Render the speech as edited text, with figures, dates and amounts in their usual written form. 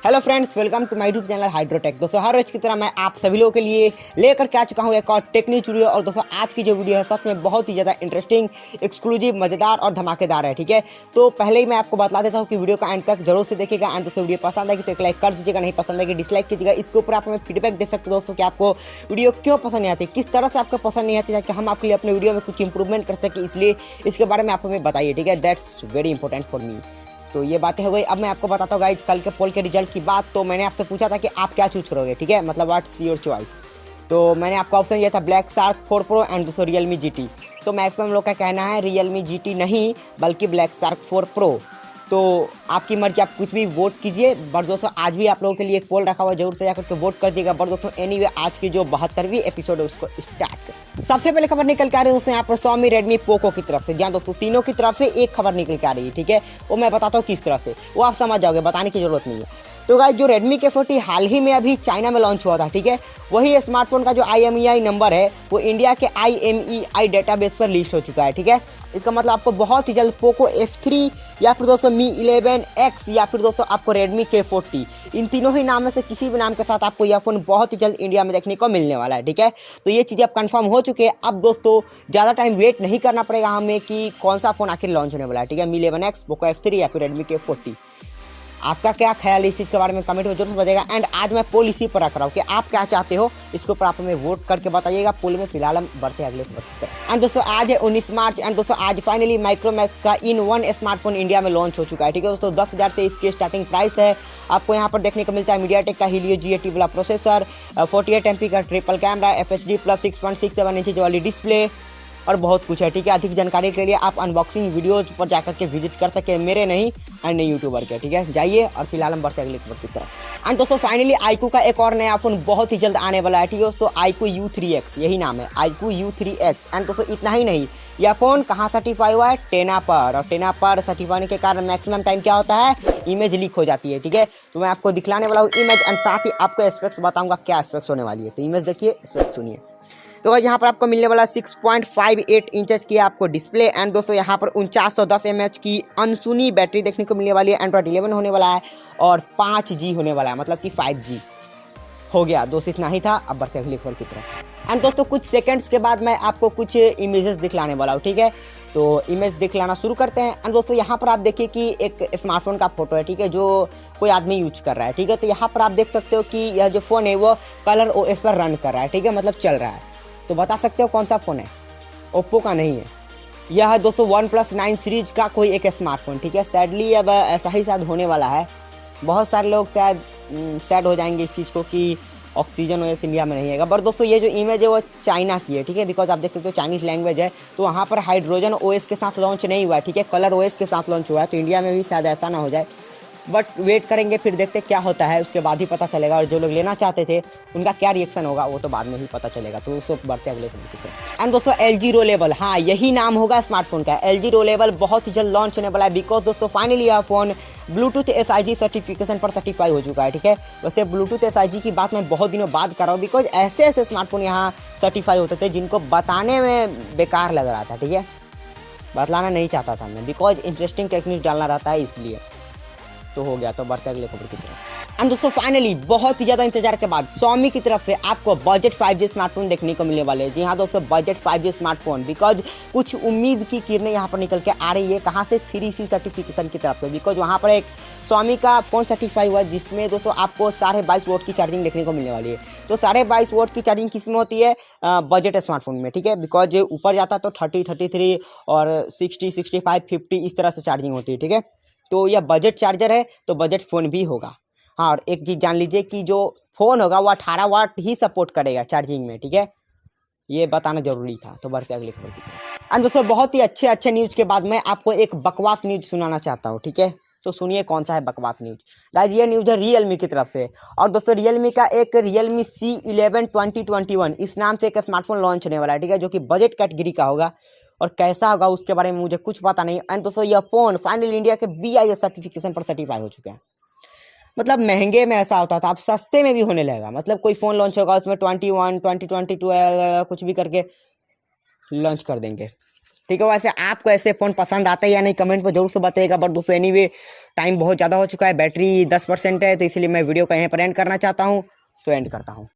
Hello friends, welcome to my YouTube channel Hydrotech. दोस्तों, हर रोज की तरह मैं आप सभी लोगों के लिए लेकर के आ चुका हूँ एक और टेक्निक वीडियो। और दोस्तों, आज की जो वीडियो है सच में बहुत ही ज़्यादा इंटरेस्टिंग, एक्सक्लूसिव, मज़ेदार और धमाकेदार है। ठीक है, तो पहले ही मैं आपको बता देता हूँ कि वीडियो का एंड तक जरूर से देखिएगा। एंड दोस्तों, वीडियो पसंद आएगी तो एक लाइक कर दीजिएगा, नहीं पसंद आएगी डिसलाइक कीजिएगा। इसके ऊपर आप हमें फीडबैक दे सकते हो दोस्तों कि आपको वीडियो क्यों पसंद नहीं आती, किस तरह से आपको पसंद नहीं आती, ताकि हम आपके लिए अपने वीडियो में कुछ इंप्रूवमेंट कर सकें। इसलिए इसके बारे में आप हमें बताइए। ठीक है, that's very important for me. तो ये बातें हो गई। अब मैं आपको बताता हूँ गाइज कल के पोल के रिजल्ट की बात। तो मैंने आपसे पूछा था कि आप क्या चूज करोगे। ठीक है, मतलब व्हाट्स योर चॉइस। तो मैंने आपको ऑप्शन दिया था ब्लैक शार्क 4 प्रो एंड दूसरा रियलमी GT। तो मैक्सिमम लोग का कहना है रियलमी GT नहीं बल्कि ब्लैक शार्क 4 प्रो। तो आपकी मर्जी, आप कुछ भी वोट कीजिए। बट दोस्तों, आज भी आप लोगों के लिए एक पोल रखा हुआ है, जरूर से जाकर के वोट कर दीजिएगा। बट दोस्तों, एनीवे आज की जो 72वीं एपिसोड है उसको स्टार्ट। सबसे पहले खबर निकल के आ रही है दोस्तों यहाँ पर Xiaomi, Redmi, POCO की तरफ से। जहाँ दोस्तों तीनों की तरफ से एक खबर निकल के आ रही है। ठीक है, वो मैं बताता हूँ किस तरह से, वो आप समझ जाओगे, बताने की जरूरत नहीं है। तो गाइस, जो Redmi K40 हाल ही में अभी चाइना में लॉन्च हुआ था, ठीक है, वही स्मार्टफोन का जो IMEI नंबर है वो इंडिया के IMEI डेटाबेस पर लिस्ट हो चुका है। ठीक है, इसका मतलब आपको बहुत ही जल्द POCO F3 या फिर दोस्तों Mi 11X या फिर दोस्तों आपको Redmi K40, इन तीनों ही नाम में से किसी भी नाम के साथ आपको यह फोन बहुत ही जल्द इंडिया में देखने को मिलने वाला है। ठीक है, तो ये चीज़ें अब कंफर्म हो चुके हैं। अब दोस्तों ज़्यादा टाइम वेट नहीं करना पड़ेगा हमें कि कौन सा फोन आखिर लॉन्च होने वाला है। ठीक है, Mi 11X, POCO F3 या फिर Redmi K40। आपका क्या ख्याल है इस चीज़ के बारे में कमेंट में जरूर बताइएगा। एंड आज मैं पोल इसी पर रख रहा हूँ कि आप क्या चाहते हो, इसके ऊपर आप हमें वोट करके बताइएगा। पोल में फिलहाल हम बढ़ते हैं अगले खबर पर। एंड दोस्तों, आज है 19 मार्च। एंड दोस्तों, आज फाइनली माइक्रोमैक्स का इन वन स्मार्टफोन इंडिया में लॉन्च हो चुका है। ठीक है दोस्तों, 10,000 से इसकी स्टार्टिंग प्राइस है। आपको यहाँ पर देखने को मिलता है मीडियाटेक का Helio G80 वाला प्रोसेसर, 48 MP का triple camera, FHD plus 6.67 inch वाली डिस्प्ले और बहुत कुछ है। ठीक है, अधिक जानकारी के लिए आप अनबॉक्सिंग वीडियोज पर जाकर के विजिट कर सके, मेरे नहीं अन्य यूट्यूबर के। ठीक है, जाइए। और फिलहाल हम बढ़ते अगली खबर की तरफ। एंड दोस्तों, फाइनली iQOO का एक और नया फोन बहुत ही जल्द आने वाला है। ठीक है दोस्तों, iQOO U3x, यही नाम है, iQOO U3x। एंड दोस्तों, इतना ही नहीं, यह फोन कहाँ सर्टिफाई हुआ है, टेना पर। और टेना पर सर्टिफाई होने के कारण मैक्सिमम टाइम क्या होता है, इमेज लीक हो जाती है। ठीक है, तो मैं आपको दिखलाने वाला हूँ इमेज, एंड साथ ही आपको स्पेक्स बताऊंगा क्या स्पेक्स होने वाली है। तो इमेज देखिए, स्पेक्स सुनिए। तो यहाँ पर आपको मिलने वाला 6.58 इंचेस की आपको डिस्प्ले। एंड दोस्तों, यहाँ पर 4910 mAh की अनसुनी बैटरी देखने को मिलने वाली है। Android 11 होने वाला है और 5G होने वाला है, मतलब कि 5G हो गया। दोस्तों, इतना ही था। अब बढ़ते अगली खबर की तरफ। एंड दोस्तों, कुछ सेकंड्स के बाद मैं आपको कुछ इमेजेस दिखलाने वाला हूँ। ठीक है, तो इमेज दिखलाना शुरू करते हैं। एंड दोस्तों, यहाँ पर आप देखिए कि एक स्मार्टफोन का फोटो है। ठीक है, जो कोई आदमी यूज कर रहा है। ठीक है, तो यहाँ पर आप देख सकते हो कि यह जो फोन है वो ColorOS पर रन कर रहा है। ठीक है, मतलब चल रहा है। तो बता सकते हो कौन सा फोन है? ओप्पो का नहीं है, यह है दोस्तों OnePlus 9 सीरीज का कोई एक स्मार्टफोन। ठीक है, सैडली अब ऐसा ही शायद होने वाला है। बहुत सारे लोग शायद सैड हो जाएंगे इस चीज़ को कि ऑक्सीजन OS इंडिया में नहीं है। बट दोस्तों, ये जो इमेज है वो चाइना की है। ठीक है, बिकॉज आप देख सकते हो चाइनीज लैंग्वेज है, तो वहाँ पर हाइड्रोजन OS के साथ लॉन्च नहीं हुआ है। ठीक है, ColorOS के साथ लॉन्च हुआ है। तो इंडिया में भी शायद ऐसा ना हो जाए, बट वेट करेंगे, फिर देखते क्या होता है, उसके बाद ही पता चलेगा। और जो लोग लेना चाहते थे उनका क्या रिएक्शन होगा वो तो बाद में ही पता चलेगा। तो उसको बढ़ते अगले खबर। एंड दोस्तों, LG रोलेबल, हाँ यही नाम होगा स्मार्टफोन का, LG रोलेबल बहुत ही जल्द लॉन्च होने वाला है। बिकॉज दोस्तों, फाइनली यह फोन ब्लूटूथ SIG सर्टिफिकेशन पर सर्टिफाई हो चुका है। ठीक है, वैसे ब्लूटूथ SIG की बात मैं बहुत दिनों बाद कर रहा हूँ, बिकॉज ऐसे ऐसे स्मार्टफोन यहाँ सर्टिफाई होते थे जिनको बताने में बेकार लग रहा था। ठीक है, बतलाना नहीं चाहता था मैं, बिकॉज इंटरेस्टिंग टेक्निक डालना रहता है, इसलिए। तो हो गया। तो बढ़ते अगले खबर की तरफ। एंड दोस्तों, फाइनली बहुत ही ज़्यादा इंतजार के बाद Xiaomi की तरफ से आपको बजट 5G स्मार्टफोन देखने को मिलने वाले हैं। जी हाँ दोस्तों, बजट 5G स्मार्टफोन। बिकॉज कुछ उम्मीद की किरणें यहाँ पर निकल के आ रही है। कहाँ से? 3C सर्टिफिकेशन की तरफ से। बिकॉज वहाँ पर एक Xiaomi का फोन सर्टिफाई हुआ है जिसमें दोस्तों आपको 22.5 वोट की चार्जिंग देखने को मिलने वाली है। तो 22.5 वोट की चार्जिंग किस में होती है? बजट स्मार्टफोन में। ठीक है, बिकॉज ऊपर जाता तो 30, 33 और 60, 65, 50 इस तरह से चार्जिंग होती है। ठीक है, तो यह बजट चार्जर है, तो बजट फ़ोन भी होगा। हाँ, और एक चीज़ जान लीजिए कि जो फ़ोन होगा वो 18 वाट ही सपोर्ट करेगा चार्जिंग में। ठीक है, ये बताना जरूरी था। तो बढ़ते अगली खबर की तरफ। एंड दोस्तों, बहुत ही अच्छे न्यूज़ के बाद मैं आपको एक बकवास न्यूज़ सुनाना चाहता हूँ। ठीक है, तो सुनिए कौन सा है बकवास न्यूज़। गाइस, ये न्यूज़ है रियलमी की तरफ से। और दोस्तों, रियलमी का एक रियलमी C11 2021 इस नाम से एक स्मार्टफोन लॉन्च होने वाला है। ठीक है, जो कि बजट कैटेगरी का होगा। और कैसा होगा उसके बारे में मुझे कुछ पता नहीं। एंड दोस्तों, यह फोन फाइनली इंडिया के BIS सर्टिफिकेशन पर सर्टिफाई हो चुके हैं। मतलब महंगे में ऐसा होता था, अब सस्ते में भी होने लगेगा। मतलब कोई फोन लॉन्च होगा उसमें 21, 2022 कुछ भी करके लॉन्च कर देंगे। ठीक है, वैसे आपको ऐसे फ़ोन पसंद आता है या नहीं कमेंट पर जरूर से बताइएगा। बट दोस्तों एनीवे टाइम बहुत ज़्यादा हो चुका है, बैटरी 10% है, तो इसलिए मैं वीडियो का यहीं पर एंड करना चाहता हूँ, तो एंड करता हूँ।